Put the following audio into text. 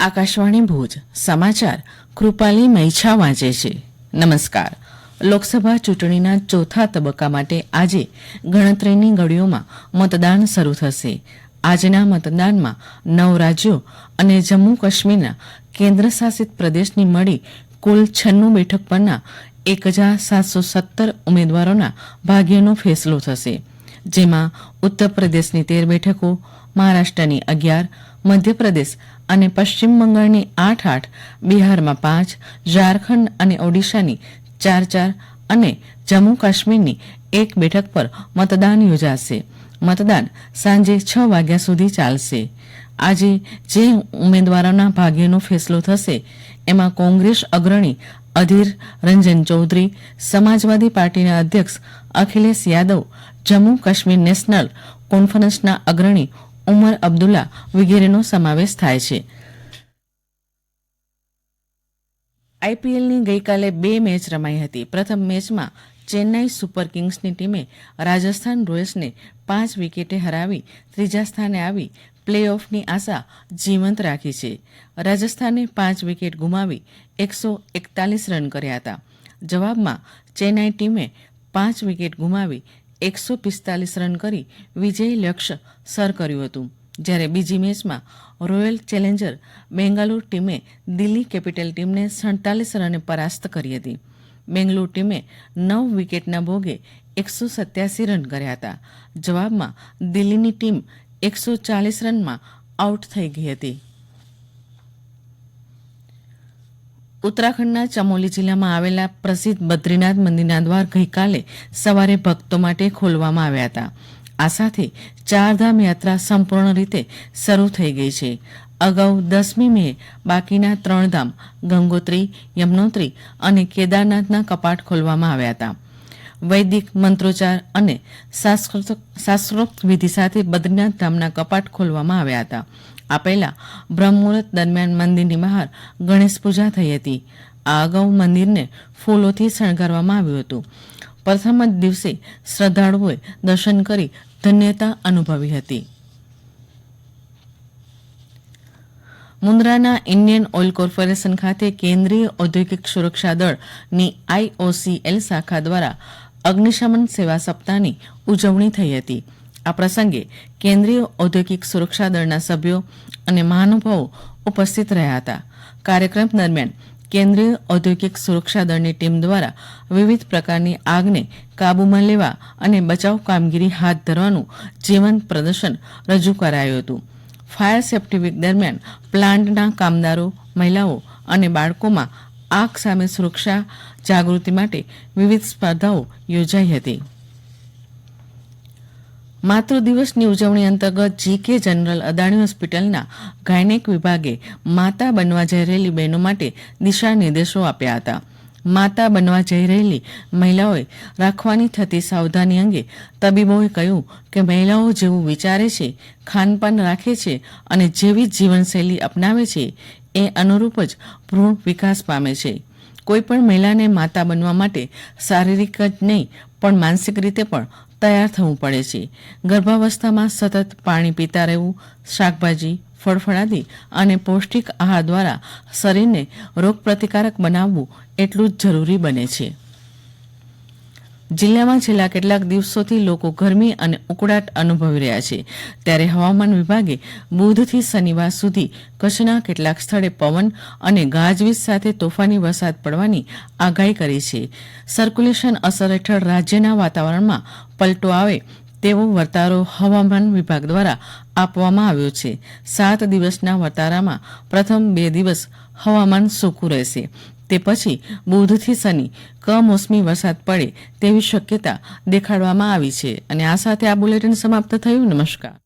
આકાશવાણી ભુજ સમાચાર કૃપાલી મૈછા વાંચે છે. નમસ્કાર. લોકસભા ચૂંટણીના ચોથા તબક્કા માટે આજે ગણતરીની ઘડીઓમાં મતદાન શરૂ થશે. આજના મતદાનમાં 9 રાજ્યો અને જમ્મુ કાશ્મીરના કેન્દ્રશાસિત પ્રદેશની મળી કુલ 96 બેઠક પરના 1717 ઉમેદવારોના ભાગ્યનો ફેસલો થશે, જેમાં ઉત્તર પ્રદેશની 13 બેઠકો, મહારાષ્ટ્રની 11, મધ્યપ્રદેશ અને પશ્ચિમ બંગાળની 8-8, બિહારમાં 5, ઝારખંડ અને ઓડિશાની 4-4 અને જમ્મુ કાશ્મીરની 1 બેઠક પર મતદાન યોજાશે. મતદાન સાંજે 6 વાગ્યા સુધી ચાલશે. આજે જે ઉમેદવારોના ભાગ્યનો ફેસલો થશે એમાં કોંગ્રેસ અગ્રણી અધીર રંજન ચૌધરી, સમાજવાદી પાર્ટીના અધ્યક્ષ અખિલેશ યાદવ, જમ્મુ કાશ્મીર નેશનલ કોન્ફરન્સના અગ્રણી ઉમર અબ્દુલ્લા વગેરેનો સમાવેશ થાય છે. આઈપીએલની ગઈકાલે 2 મેચ રમાઈ હતી. પ્રથમ મેચમાં ચેન્નાઈ સુપર કિંગ્સની ટીમે રાજસ્થાન રોયલ્સને 5 વિકેટે હરાવી ત્રીજા સ્થાને આવી પ્લે ઓફની આશા જીવંત રાખી છે. રાજસ્થાને 5 વિકેટ ગુમાવી 141 રન કર્યા હતા. જવાબમાં ચેન્નાઈ ટીમે 5 વિકેટ ગુમાવી 145 રન કરી વિજયી લક્ષ્ય સર કર્યું હતું. જ્યારે બીજી મેચમાં રોયલ ચેલેન્જર બેંગાલુરુ ટીમે દિલ્હી કેપિટલ ટીમને 47 રને પરાસ્ત કરી હતી. બેંગલુરુ ટીમે 9 વિકેટના ભોગે 187 રન કર્યા હતા. જવાબમાં દિલ્હીની ટીમ 140 રનમાં આઉટ થઈ ગઈ હતી. ઉત્તરાખંડના ચમોલી જિલ્લામાં આવેલા પ્રસિદ્ધ બદ્રીનાથ મંદિરના દ્વાર ગઈકાલે સવારે ભક્તો માટે ખોલવામાં આવ્યા હતા. આ સાથે ચારધામ યાત્રા સંપૂર્ણ રીતે શરૂ થઈ ગઈ છે. અગાઉ 10મી મે બાકીના 3 ધામ ગંગોત્રી, યમનોત્રી અને કેદારનાથના કપાટ ખોલવામાં આવ્યા હતા. વૈદિક મંત્રોચ્ચાર અને શાસ્ત્રોક્ત વિધિ સાથે બદ્રીનાથ ધામના કપાટ ખોલવામાં આવ્યા હતા. આ પહેલા બ્રહ્મમુહૂર્ત દરમિયાન મંદિરની બહાર ગણેશ પૂજા થઈ હતી. આ અગાઉ મંદિરને ફૂલોથી શણગારવામાં આવ્યું હતું. પ્રથમ જ દિવસે શ્રદ્ધાળુઓએ દર્શન કરી ધન્યતા અનુભવી હતી. મુન્દ્રાના ઇન્ડિયન ઓઇલ કોર્પોરેશન ખાતે કેન્દ્રીય ઔદ્યોગિક સુરક્ષા દળની IOCL શાખા દ્વારા અગ્નિશમન સેવા સપ્તાહની ઉજવણી થઈ હતી. આ પ્રસંગે કેન્દ્રીય ઔદ્યોગિક સુરક્ષા દળના સભ્યો અને મહાનુભાવો ઉપસ્થિત રહ્યા હતા. કાર્યક્રમ દરમિયાન કેન્દ્રીય ઔદ્યોગિક સુરક્ષા દળની ટીમ દ્વારા વિવિધ પ્રકારની આગને કાબૂમાં લેવા અને બચાવ કામગીરી હાથ ધરવાનું જીવંત પ્રદર્શન રજૂ કરાયું હતું. ફાયર સેફ્ટી વીક દરમિયાન પ્લાન્ટના કામદારો, મહિલાઓ અને બાળકોમાં આગ સામે સુરક્ષા જાગૃતિ માટે વિવિધ સ્પર્ધાઓ યોજાઈ હતી. માતૃ દિવસની ઉજવણી અંતર્ગત GK જનરલ અદાણી હોસ્પિટલના ગાયનેક વિભાગે માતા બનવા જઈ રહેલી બહેનો માટે દિશા નિર્દેશો આપ્યા હતા. માતા બનવા જઈ રહેલી મહિલાઓએ રાખવાની થતી સાવધાની અંગે તબીબોએ કહ્યું કે મહિલાઓ જેવું વિચારે છે, ખાનપાન રાખે છે અને જેવી જીવનશૈલી અપનાવે છે એ અનુરૂપ જ ભ્રૂણ વિકાસ પામે છે. કોઈપણ મહિલાને માતા બનવા માટે શારીરિક જ નહીં પણ માનસિક રીતે પણ તૈયાર થવું પડે છે. ગર્ભાવસ્થામાં સતત પાણી પીતા રહેવું, શાકભાજી, ફળફળાદી અને પૌષ્ટિક આહાર દ્વારા શરીરને રોગપ્રતિકારક બનાવવું એટલું જ જરૂરી બને છે. જિલ્લામાં છેલ્લા કેટલાક દિવસોથી લોકો ગરમી અને ઉકળાટ અનુભવી રહ્યા છે. ત્યારે હવામાન વિભાગે બુધથી શનિવાર સુધી કચ્છના કેટલાક સ્થળે પવન અને ગાજવીજ સાથે તોફાની વરસાદ પડવાની આગાહી કરી છે. સર્ક્યુલેશન અસર હેઠળ રાજ્યના વાતાવરણમાં પલટો આવે તેવો વર્તારો હવામાન વિભાગ દ્વારા આપવામાં આવ્યો છે. 7 દિવસના વર્તારામાં પ્રથમ 2 દિવસ હવામાન સૂકું રહેશે. તે પછી બુધથી શનિ કમોસમી વરસાદ પડે તેવી શક્યતા દેખાડવામાં આવી છે. અને આ સાથે આ બુલેટિન સમાપ્ત થયું. નમસ્કાર.